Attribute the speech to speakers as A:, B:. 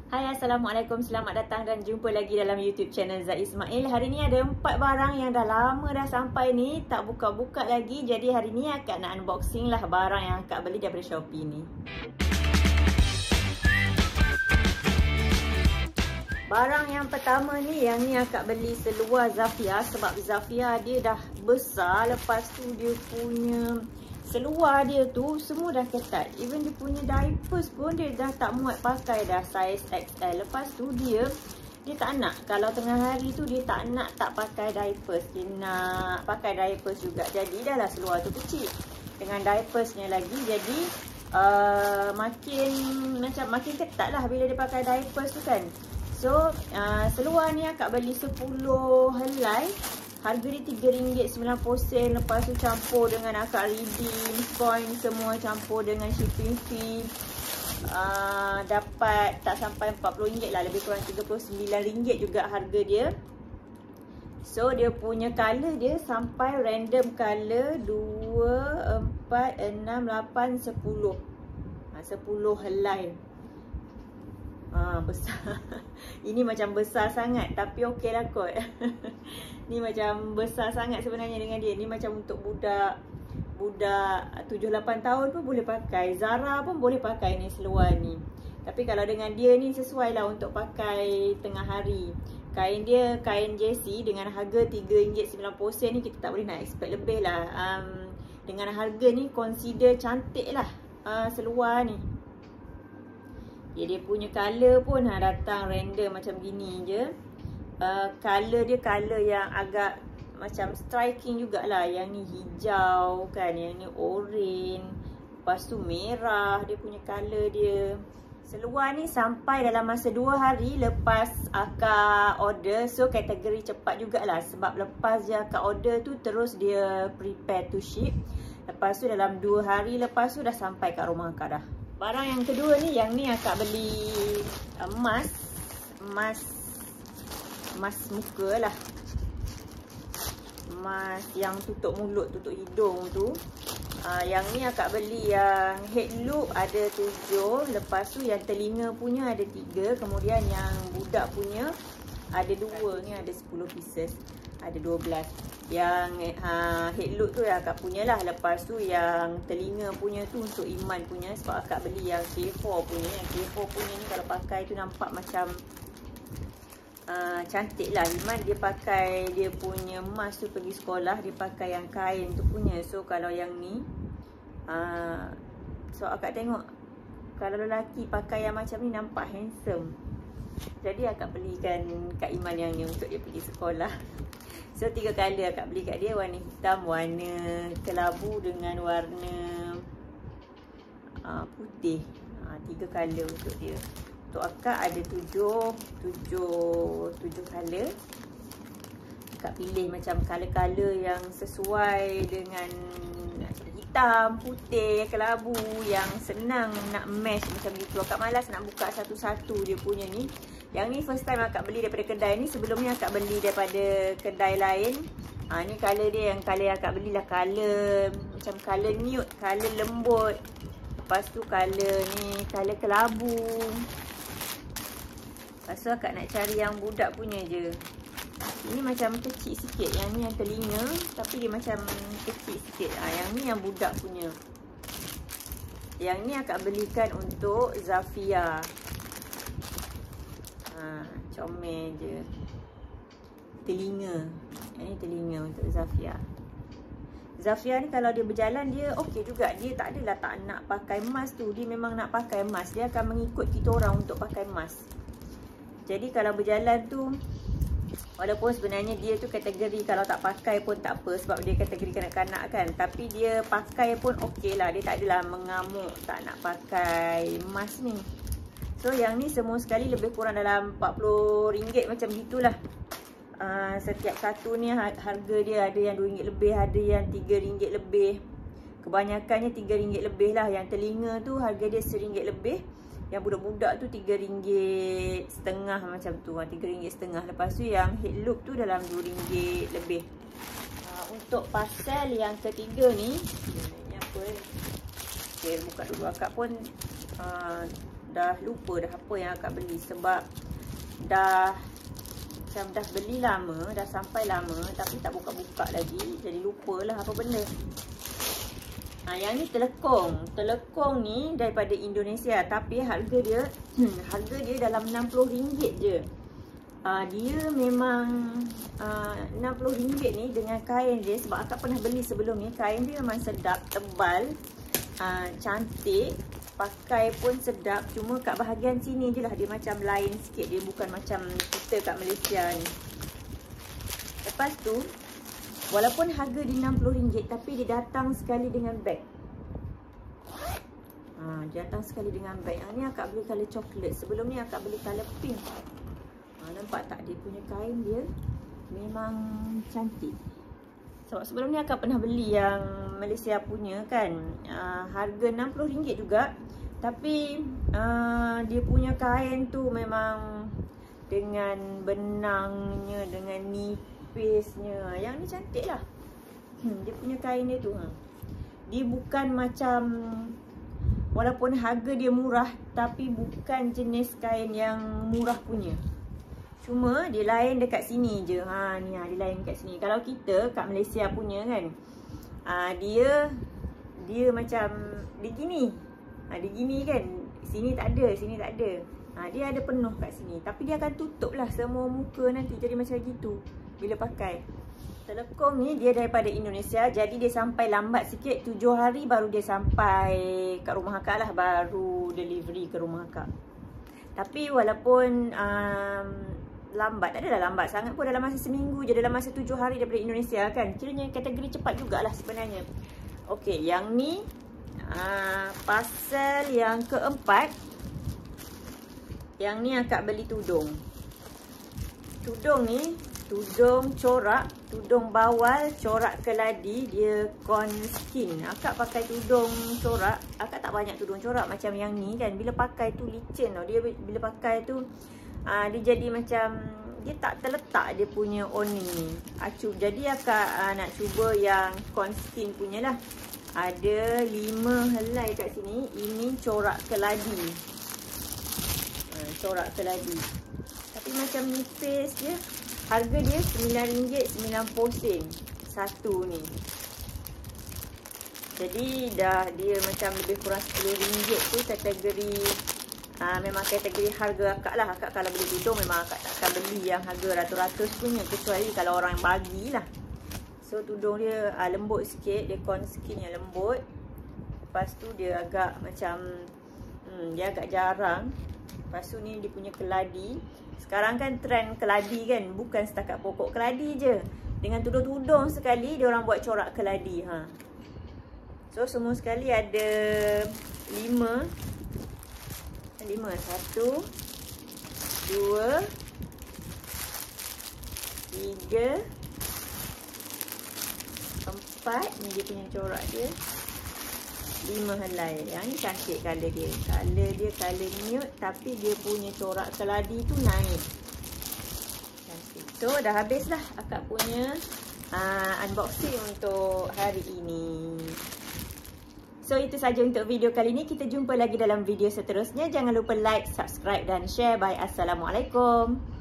A: Hai, Assalamualaikum. Selamat datang dan jumpa lagi dalam YouTube channel Zat Ismail. Hari ni ada 4 barang yang dah lama dah sampai ni, tak buka-buka lagi. Jadi hari ni akak nak unboxing lah barang yang akak beli daripada Shopee ni. Barang yang pertama ni, yang ni akak beli seluar Zafia. Sebab Zafia dia dah besar. Lepas tu dia punya seluar dia tu semua dah ketat. Even dia punya diapers pun dia dah tak muat pakai dah, saiz XL. Lepas tu dia tak nak, kalau tengah hari tu dia tak nak tak pakai diapers. Dia nak pakai diapers juga. Jadi dah lah seluar tu kecil dengan diapersnya lagi. Jadi makin ketat lah bila dia pakai diapers tu kan. So seluar ni akak beli 10 helai. Harga dia RM3.90. Lepas tu campur dengan akak redeem point semua, campur dengan shipping fee, dapat tak sampai RM40 lah, lebih kurang RM39 juga harga dia. So dia punya color dia sampai random color 2, 4, 6, 8, 10 10 helai. Besar. Ini macam besar sangat, tapi okey lah kot. Ni macam besar sangat sebenarnya dengan dia. Ni macam untuk budak 7-8 tahun pun boleh pakai. Zara pun boleh pakai ni seluar ni. Tapi kalau dengan dia ni sesuai lah untuk pakai tengah hari. Kain dia kain jersey dengan harga RM3.90 ni, kita tak boleh nak expect lebih lah. Dengan harga ni consider cantik lah seluar ni. Dia punya color pun datang random macam gini je. Color dia color yang agak macam striking jugalah. Yang ni hijau kan, yang ni orange, lepas tu merah. Dia punya color dia. Seluar ni sampai dalam masa 2 hari lepas akak order. So kategori cepat jugalah, sebab lepas je akak order tu terus dia prepare to ship. Lepas tu dalam 2 hari lepas tu dah sampai kat rumah akak dah. Barang yang kedua ni, yang ni akak beli mask muka lah. Mask yang tutup mulut, tutup hidung tu. Yang ni akak beli yang head loop ada 7. Lepas tu yang telinga punya ada 3. Kemudian yang budak punya ada 2. Ni ada 10 pieces, ada 12. Yang head loop tu yang akak punya lah. Lepas tu yang telinga punya tu untuk Iman punya, sebab akak beli yang K4 punya. Yang K4 punya ni kalau pakai tu nampak macam cantik lah. Iman dia pakai dia punya mask tu pergi sekolah, dia pakai yang kain tu punya. So kalau yang ni so akak tengok kalau lelaki pakai yang macam ni nampak handsome. Jadi akak belikan Kak Iman yang ni untuk dia pergi sekolah. So 3 color akak beli kat dia, warna hitam, warna kelabu dengan warna putih. 3 color untuk dia. Untuk akak ada 7 color. Akak pilih macam color-color yang sesuai dengan hitam, putih, kelabu, yang senang nak match macam gitu. Akak malas nak buka satu-satu dia punya ni. Yang ni first time akak beli daripada kedai ni. Sebelum ni akak beli daripada kedai lain. Ni color dia, yang color akak belilah color macam color nude, color lembut. Lepas tu color ni color kelabu. Lepas tu akak nak cari yang budak punya je. Ini macam kecil sikit. Yang ni yang telinga, tapi dia macam kecil sikit. Yang ni yang budak punya. Yang ni akak belikan untuk Zafia. Comel je. Telinga. Yang ni telinga untuk Zafia. Zafia ni kalau dia berjalan dia okey juga. Dia tak adalah tak nak pakai mask tu. Dia memang nak pakai mask. Dia akan mengikut kita orang untuk pakai mask. Jadi kalau berjalan tu, walaupun sebenarnya dia tu kategori kalau tak pakai pun tak apa, sebab dia kategori kanak-kanak kan. Tapi dia pakai pun okey lah. Dia tak adalah mengamuk tak nak pakai mask ni. So yang ni semua sekali lebih kurang dalam RM40 macam gitulah. Setiap satu ni harga dia ada yang RM2 lebih, ada yang RM3 lebih. Kebanyakannya RM3 lebih lah. Yang telinga tu harga dia RM1 lebih. Yang budak-budak tu RM3.50 macam tu, RM3.50. Lepas tu yang head loop tu dalam RM2 lebih. Untuk parcel yang ketiga ni, apa ni? Okay, buka dulu. Akak pun lupa dah apa yang akak beli. Sebab dah beli lama, dah sampai lama tapi tak buka-buka lagi. Jadi lupalah apa benda. Yang ni telekong. Telekong ni daripada Indonesia, tapi harga dia dalam RM60 je. Dia memang RM60 ni dengan kain dia. Sebab akak pernah beli sebelum ni. Kain dia memang sedap, tebal, cantik, pakai pun sedap. Cuma kat bahagian sini je lah dia macam lain sikit. Dia bukan macam kita kat Malaysia ni. Lepas tu, walaupun harga di RM60, tapi dia datang sekali dengan beg. Dia datang sekali dengan beg. Yang ni akak beli colour coklat. Sebelum ni akak beli colour pink. Nampak tak, dia punya kain dia memang cantik. Sebab sebelum ni akak pernah beli yang Malaysia punya kan, harga RM60 juga. Tapi dia punya kain tu memang dengan benangnya, dengan nipisnya. Yang ni cantik lah. Dia punya kain dia tu. Dia bukan macam, walaupun harga dia murah, tapi bukan jenis kain yang murah punya. Cuma dia lain dekat sini je. Ni dia lain dekat sini. Kalau kita kat Malaysia punya kan, dia macam dia gini. Dia gini kan. Sini tak ada, sini tak ada. Dia ada penuh kat sini. Tapi dia akan tutup lah semua muka nanti. Jadi macam gitu bila pakai. Telekong ni dia daripada Indonesia. Jadi dia sampai lambat sikit. 7 hari baru dia sampai kat rumah akak lah. Baru delivery ke rumah akak. Tapi walaupun lambat, tak adalah lambat sangat pun, dalam masa seminggu je, dalam masa 7 hari daripada Indonesia kan. Kiranya kategori cepat jugalah sebenarnya. Okey, yang ni pasal yang keempat. Yang ni akak beli tudung. Tudung ni tudung corak, tudung bawal corak keladi, dia corn skin. Akak pakai tudung corak, akak tak banyak tudung corak macam yang ni kan. Bila pakai tu licin tau. Dia bila pakai tu dia jadi macam, dia tak terletak dia punya owning ni. Jadi akak nak cuba yang corn skin punya lah. Ada 5 helai kat sini. Ini corak keladi. Corak keladi. Tapi macam nipis je. Harga dia RM9.90 satu ni. Jadi dah dia macam lebih kurang RM10 tu kategori. Memang kategori harga akak lah. Akak kalau beli tudung memang akak tak akan beli yang harga ratus-ratus punya. Kecuali kalau orang yang bagilah. So tudung dia lembut sikit. Dia corn skin yang lembut. Lepas tu dia agak macam dia agak jarang. Lepas tu ni dia punya keladi. Sekarang kan trend keladi kan. Bukan setakat pokok keladi je. Dengan tudung-tudung sekali dia orang buat corak keladi. So semua sekali ada 5. 1, 2, 3, 4. Ni dia punya corak dia. 5 helai. Yang ni cantik colour dia. Colour dia colour nude, tapi dia punya corak keladi tu naik. Cantik. So dah habis lah akak punya unboxing untuk hari ini. So itu saja untuk video kali ini. Kita jumpa lagi dalam video seterusnya. Jangan lupa like, subscribe dan share. Bye. Assalamualaikum.